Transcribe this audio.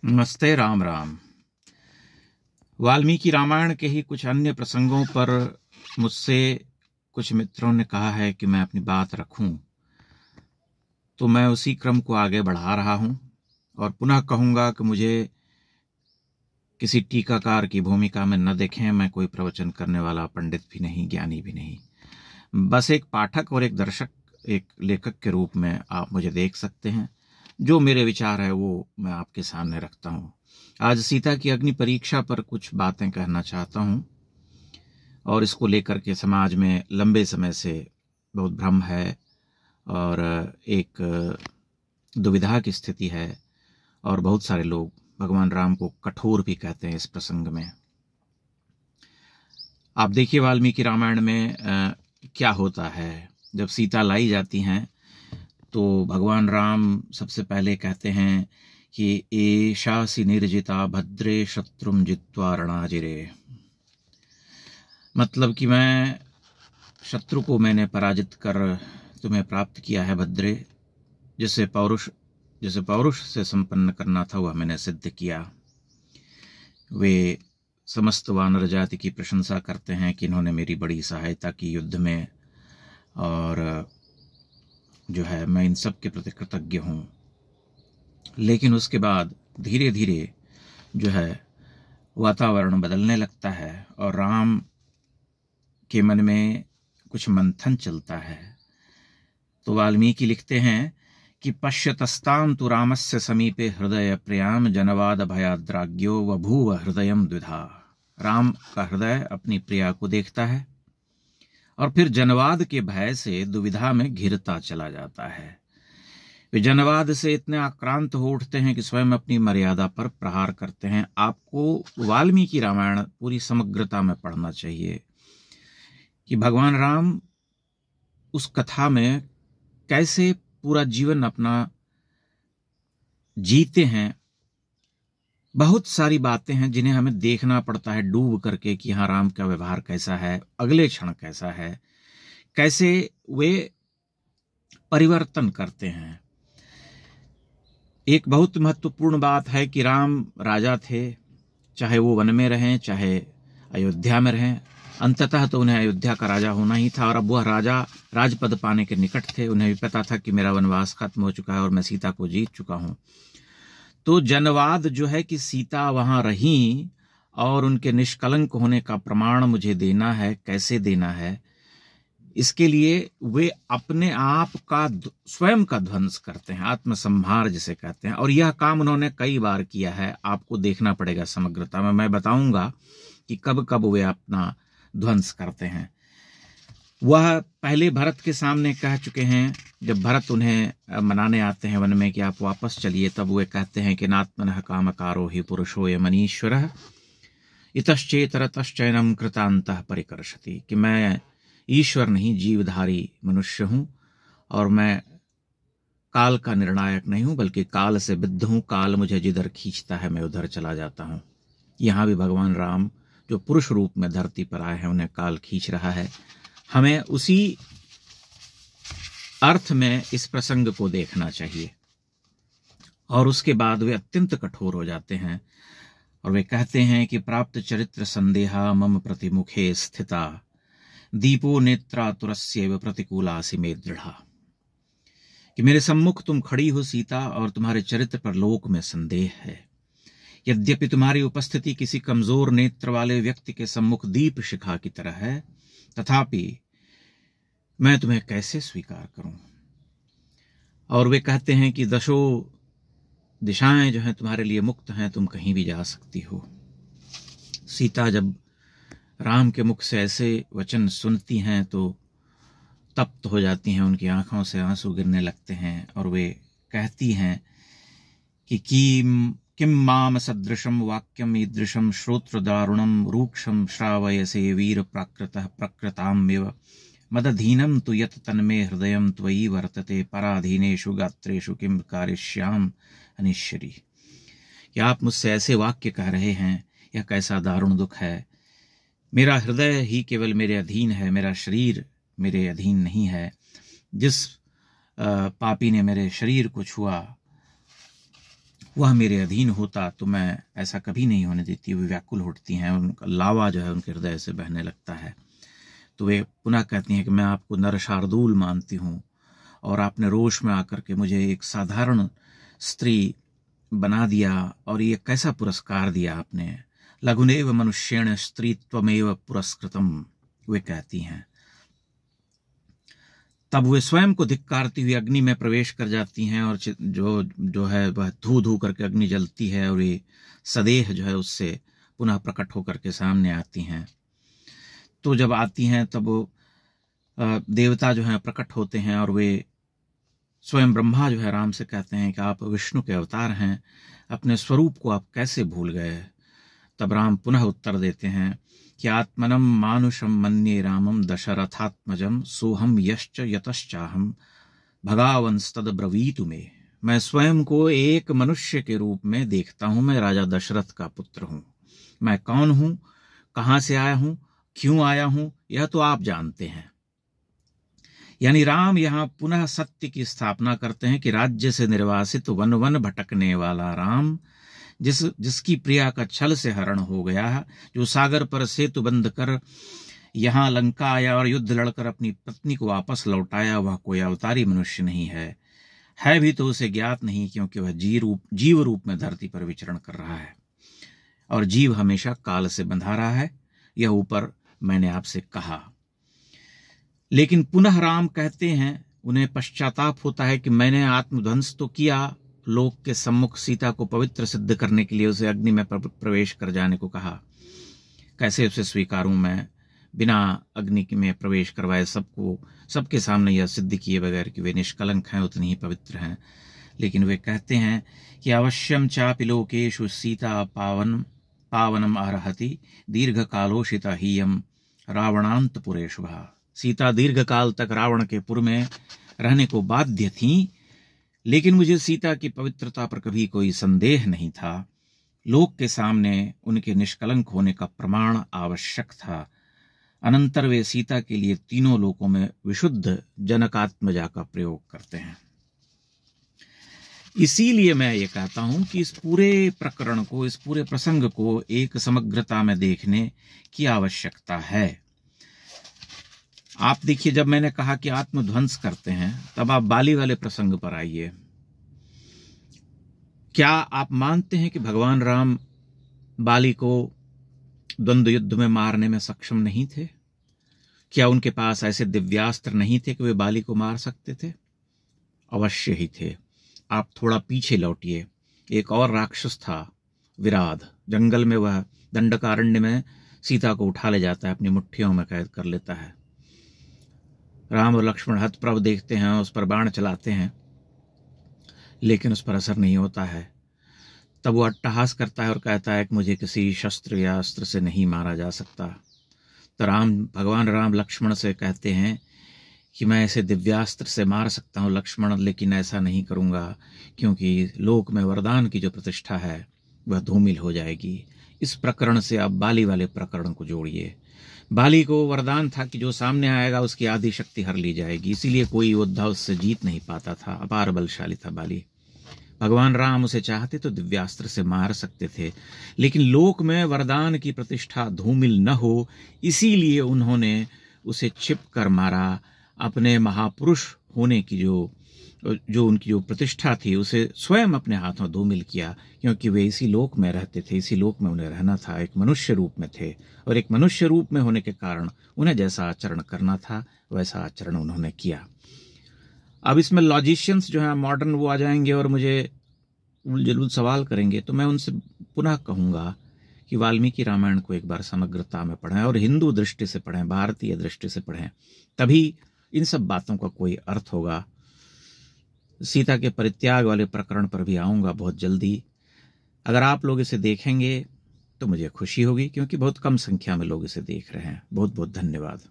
नमस्ते। राम राम। वाल्मीकि रामायण के ही कुछ अन्य प्रसंगों पर मुझसे कुछ मित्रों ने कहा है कि मैं अपनी बात रखूं, तो मैं उसी क्रम को आगे बढ़ा रहा हूं और पुनः कहूंगा कि मुझे किसी टीकाकार की भूमिका में न देखें। मैं कोई प्रवचन करने वाला पंडित भी नहीं, ज्ञानी भी नहीं, बस एक पाठक और एक दर्शक, एक लेखक के रूप में आप मुझे देख सकते हैं। जो मेरे विचार है वो मैं आपके सामने रखता हूं। आज सीता की अग्नि परीक्षा पर कुछ बातें कहना चाहता हूं और इसको लेकर के समाज में लंबे समय से बहुत भ्रम है और एक दुविधा की स्थिति है और बहुत सारे लोग भगवान राम को कठोर भी कहते हैं। इस प्रसंग में आप देखिए वाल्मीकि रामायण में क्या होता है। जब सीता लाई जाती हैं तो भगवान राम सबसे पहले कहते हैं कि एषासि निर्जिता भद्रे शत्रुम जित्वा रणाजिरे, मतलब कि मैं शत्रु को मैंने पराजित कर तुम्हें प्राप्त किया है भद्रे। जिसे पौरुष से संपन्न करना था वह मैंने सिद्ध किया। वे समस्त वानर जाति की प्रशंसा करते हैं कि इन्होंने मेरी बड़ी सहायता की युद्ध में, और जो है मैं इन सब के प्रति कृतज्ञ हूँ। लेकिन उसके बाद धीरे धीरे जो है वातावरण बदलने लगता है और राम के मन में कुछ मंथन चलता है। तो वाल्मीकि लिखते हैं कि पश्यतस्तां तु रामस्य समीपे हृदय प्रियाम जनवाद भयाद्राग्यो बभूव हृदयम द्विधा। राम का हृदय अपनी प्रिया को देखता है और फिर जनवाद के भय से दुविधा में घिरता चला जाता है। वे जनवाद से इतने आक्रांत हो उठते हैं कि स्वयं अपनी मर्यादा पर प्रहार करते हैं। आपको वाल्मीकि रामायण पूरी समग्रता में पढ़ना चाहिए कि भगवान राम उस कथा में कैसे पूरा जीवन अपना जीते हैं। बहुत सारी बातें हैं जिन्हें हमें देखना पड़ता है डूब करके कि हाँ, राम का व्यवहार कैसा है, अगले क्षण कैसा है, कैसे वे परिवर्तन करते हैं। एक बहुत महत्वपूर्ण बात है कि राम राजा थे, चाहे वो वन में रहें चाहे अयोध्या में रहें। अंततः तो उन्हें अयोध्या का राजा होना ही था और अब वह राजा राजपद पाने के निकट थे। उन्हें भी पता था कि मेरा वनवास खत्म हो चुका है और मैं सीता को जीत चुका हूं। तो जनवाद जो है कि सीता वहां रही और उनके निष्कलंक होने का प्रमाण मुझे देना है, कैसे देना है, इसके लिए वे अपने आप का स्वयं का ध्वंस करते हैं, आत्मसंहार जिसे कहते हैं। और यह काम उन्होंने कई बार किया है। आपको देखना पड़ेगा समग्रता में। मैं बताऊंगा कि कब कब वे अपना ध्वंस करते हैं। वह पहले भरत के सामने कह चुके हैं। जब भरत उन्हें मनाने आते हैं वन में कि आप वापस चलिए, तब वे कहते हैं कि नात्मनः कामकारो हि पुरुषोय मनीश्वरः इतश्चेतरतश्चैनम कृतान्तः परिकर्षति, कि मैं ईश्वर नहीं जीवधारी मनुष्य हूं और मैं काल का निर्णायक नहीं हूं, बल्कि काल से विद्ध हूं। काल मुझे जिधर खींचता है मैं उधर चला जाता हूं। यहां भी भगवान राम जो पुरुष रूप में धरती पर आए हैं, उन्हें काल खींच रहा है। हमें उसी अर्थ में इस प्रसंग को देखना चाहिए। और उसके बाद वे अत्यंत कठोर हो जाते हैं और वे कहते हैं कि प्राप्त चरित्र संदेहा मम प्रतिमुखे स्थिता दीपो नेत्रातुरस्यैव प्रतिकूलासि मे दृढ़ा, कि मेरे सम्मुख तुम खड़ी हो सीता और तुम्हारे चरित्र पर लोक में संदेह है। यद्यपि तुम्हारी उपस्थिति किसी कमजोर नेत्र वाले व्यक्ति के सम्मुख दीप शिखा की तरह है, तथापि मैं तुम्हें कैसे स्वीकार करूं। और वे कहते हैं कि दशो दिशाएं जो हैं तुम्हारे लिए मुक्त हैं, तुम कहीं भी जा सकती हो। सीता जब राम के मुख से ऐसे वचन सुनती हैं तो तप्त हो जाती हैं, उनकी आंखों से आंसू गिरने लगते हैं और वे कहती हैं कि किम माम सदृशम वाक्यम ईदृशम श्रोत्र दारुणम रूक्षम श्रावयसे वीर प्राकृतः प्रकृताम्यव मदधीनम तु यत तन्मे हृदयम त्वयि वर्तते पराधीनेषु गात्रेषु किम कार्यश्याम अनिश्वरी। क्या आप मुझसे ऐसे वाक्य कह रहे हैं? यह कैसा दारुण दुख है। मेरा हृदय ही केवल मेरे अधीन है, मेरा शरीर मेरे अधीन नहीं है। जिस पापी ने मेरे शरीर को छुआ वह मेरे अधीन होता तो मैं ऐसा कभी नहीं होने देती। वे व्याकुल उठती हैं, उनका लावा जो है उनके हृदय से बहने लगता है। तो वे पुनः कहती हैं कि मैं आपको नर शार्दूल मानती हूँ और आपने रोष में आकर के मुझे एक साधारण स्त्री बना दिया, और ये कैसा पुरस्कार दिया आपने। लघुनेव मनुष्येण स्त्रीत्वमेव पुरस्कृतम, वे कहती हैं। तब वे स्वयं को धिक्कारती हुई अग्नि में प्रवेश कर जाती हैं, और जो है वह धू धू करके अग्नि जलती है, और ये सदेह जो है उससे पुनः प्रकट होकर के सामने आती हैं। तो जब आती हैं तब देवता जो हैं प्रकट होते हैं, और वे स्वयं ब्रह्मा जो है राम से कहते हैं कि आप विष्णु के अवतार हैं, अपने स्वरूप को आप कैसे भूल गए। तब राम पुनः उत्तर देते हैं कि आत्मनम मानुषम मन्ये रामम दशरथात्मजम सोहम यश्च यतश्चाहम भगावंस्तद ब्रवीतु में। मैं स्वयं को एक मनुष्य के रूप में देखता हूं। मैं राजा दशरथ का पुत्र हूं। मैं कौन हूं, कहां से आया हूं, क्यों आया हूं, यह तो आप जानते हैं। यानी राम यहां पुनः सत्य की स्थापना करते हैं कि राज्य से निर्वासित वन वन भटकने वाला राम, जिसकी प्रिया का छल से हरण हो गया, जो सागर पर सेतु बंद कर यहां लंका आया और युद्ध लड़कर अपनी पत्नी को वापस लौटाया, वह कोई अवतारी मनुष्य नहीं है भी तो उसे ज्ञात नहीं, क्योंकि वह जीव रूप में धरती पर विचरण कर रहा है, और जीव हमेशा काल से बंधा रहा है। यह ऊपर मैंने आपसे कहा। लेकिन पुनः राम कहते हैं, उन्हें पश्चाताप होता है कि मैंने आत्मध्वंस तो किया, लोक के सम्मुख सीता को पवित्र सिद्ध करने के लिए उसे अग्नि में प्रवेश कर जाने को कहा। कैसे उसे स्वीकारूं मैं, बिना अग्नि में प्रवेश करवाए सबके सामने यह सिद्ध किए बगैर कि वे निष्कलंक हैं, उतनी ही पवित्र हैं। लेकिन वे कहते हैं कि अवश्यम चापि लोकेषु सीता पावनम अर्हति दीर्घ कालोषिता हीयम रावणांतपुरे शुभा। सीता दीर्घ काल तक रावण के पुर में रहने को बाध्य थीं, लेकिन मुझे सीता की पवित्रता पर कभी कोई संदेह नहीं था। लोक के सामने उनके निष्कलंक होने का प्रमाण आवश्यक था। अनंतर वे सीता के लिए तीनों लोकों में विशुद्ध जनकात्मजा का प्रयोग करते हैं। इसीलिए मैं ये कहता हूं कि इस पूरे प्रकरण को, इस पूरे प्रसंग को एक समग्रता में देखने की आवश्यकता है। आप देखिए, जब मैंने कहा कि आत्मध्वंस करते हैं, तब आप बाली वाले प्रसंग पर आइए। क्या आप मानते हैं कि भगवान राम बाली को द्वंद्व युद्ध में मारने में सक्षम नहीं थे? क्या उनके पास ऐसे दिव्यास्त्र नहीं थे कि वे बाली को मार सकते थे? अवश्य ही थे। आप थोड़ा पीछे लौटिए। एक और राक्षस था, विराध। जंगल में वह दंडकारण्य में सीता को उठा ले जाता है, अपनी मुट्ठियों में कैद कर लेता है। राम और लक्ष्मण हतप्रभ देखते हैं, उस पर बाण चलाते हैं, लेकिन उस पर असर नहीं होता है। तब वो अट्टहास करता है और कहता है कि मुझे किसी शस्त्र या अस्त्र से नहीं मारा जा सकता। तो भगवान राम लक्ष्मण से कहते हैं कि मैं ऐसे दिव्यास्त्र से मार सकता हूँ लक्ष्मण, लेकिन ऐसा नहीं करूँगा, क्योंकि लोक में वरदान की जो प्रतिष्ठा है वह धूमिल हो जाएगी। इस प्रकरण से आप बाली वाले प्रकरण को जोड़िए। बाली को वरदान था कि जो सामने आएगा उसकी आधी शक्ति हर ली जाएगी, इसीलिए कोई योद्धा उससे जीत नहीं पाता था। अपार बलशाली था बाली। भगवान राम उसे चाहते तो दिव्यास्त्र से मार सकते थे, लेकिन लोक में वरदान की प्रतिष्ठा धूमिल न हो, इसीलिए उन्होंने उसे छिप कर मारा। अपने महापुरुष होने की जो उनकी जो प्रतिष्ठा थी उसे स्वयं अपने हाथों धूमिल किया, क्योंकि वे इसी लोक में रहते थे, इसी लोक में उन्हें रहना था। एक मनुष्य रूप में थे, और एक मनुष्य रूप में होने के कारण उन्हें जैसा आचरण करना था वैसा आचरण उन्होंने किया। अब इसमें लॉजिशियंस जो हैं मॉडर्न, वो आ जाएंगे और मुझे उलझुल सवाल करेंगे, तो मैं उनसे पुनः कहूँगा कि वाल्मीकि रामायण को एक बार समग्रता में पढ़ें और हिंदू दृष्टि से पढ़ें, भारतीय दृष्टि से पढ़ें, तभी इन सब बातों का कोई अर्थ होगा। सीता के परित्याग वाले प्रकरण पर भी आऊँगा बहुत जल्दी। अगर आप लोग इसे देखेंगे तो मुझे खुशी होगी, क्योंकि बहुत कम संख्या में लोग इसे देख रहे हैं। बहुत बहुत धन्यवाद।